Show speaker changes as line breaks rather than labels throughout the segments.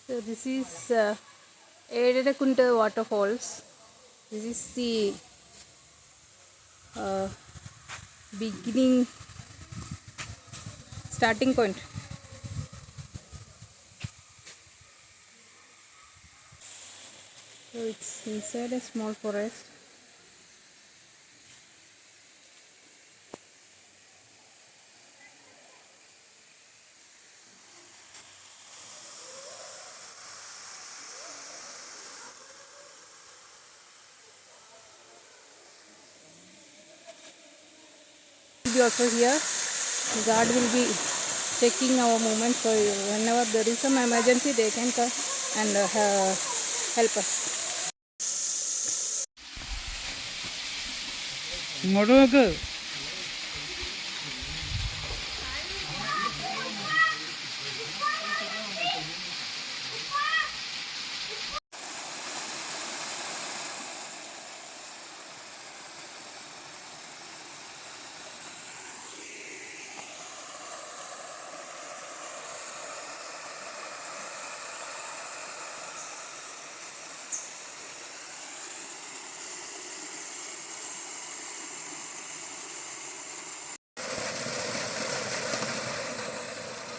So this is Ezhara Kundu Waterfalls. This is the uh, beginning starting point. So it's inside a small forest. Will be also here. Guard will be checking our movement, so whenever there is some emergency, they can come and help us.
ഇങ്ങോട്ട് നോക്ക്.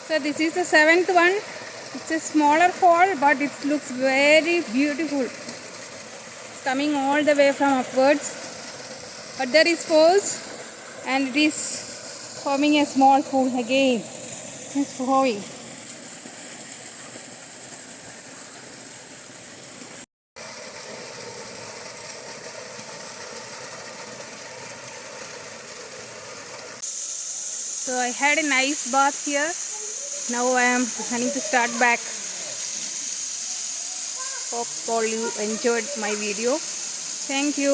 So this is the seventh one. It's a smaller fall, but it looks very beautiful. It's coming all the way from upwards, but there is force, and it is forming a small pool again. It's flowing. So I had a nice bath here. Now I am planning to start back. Hope all you enjoyed my video. Thank you.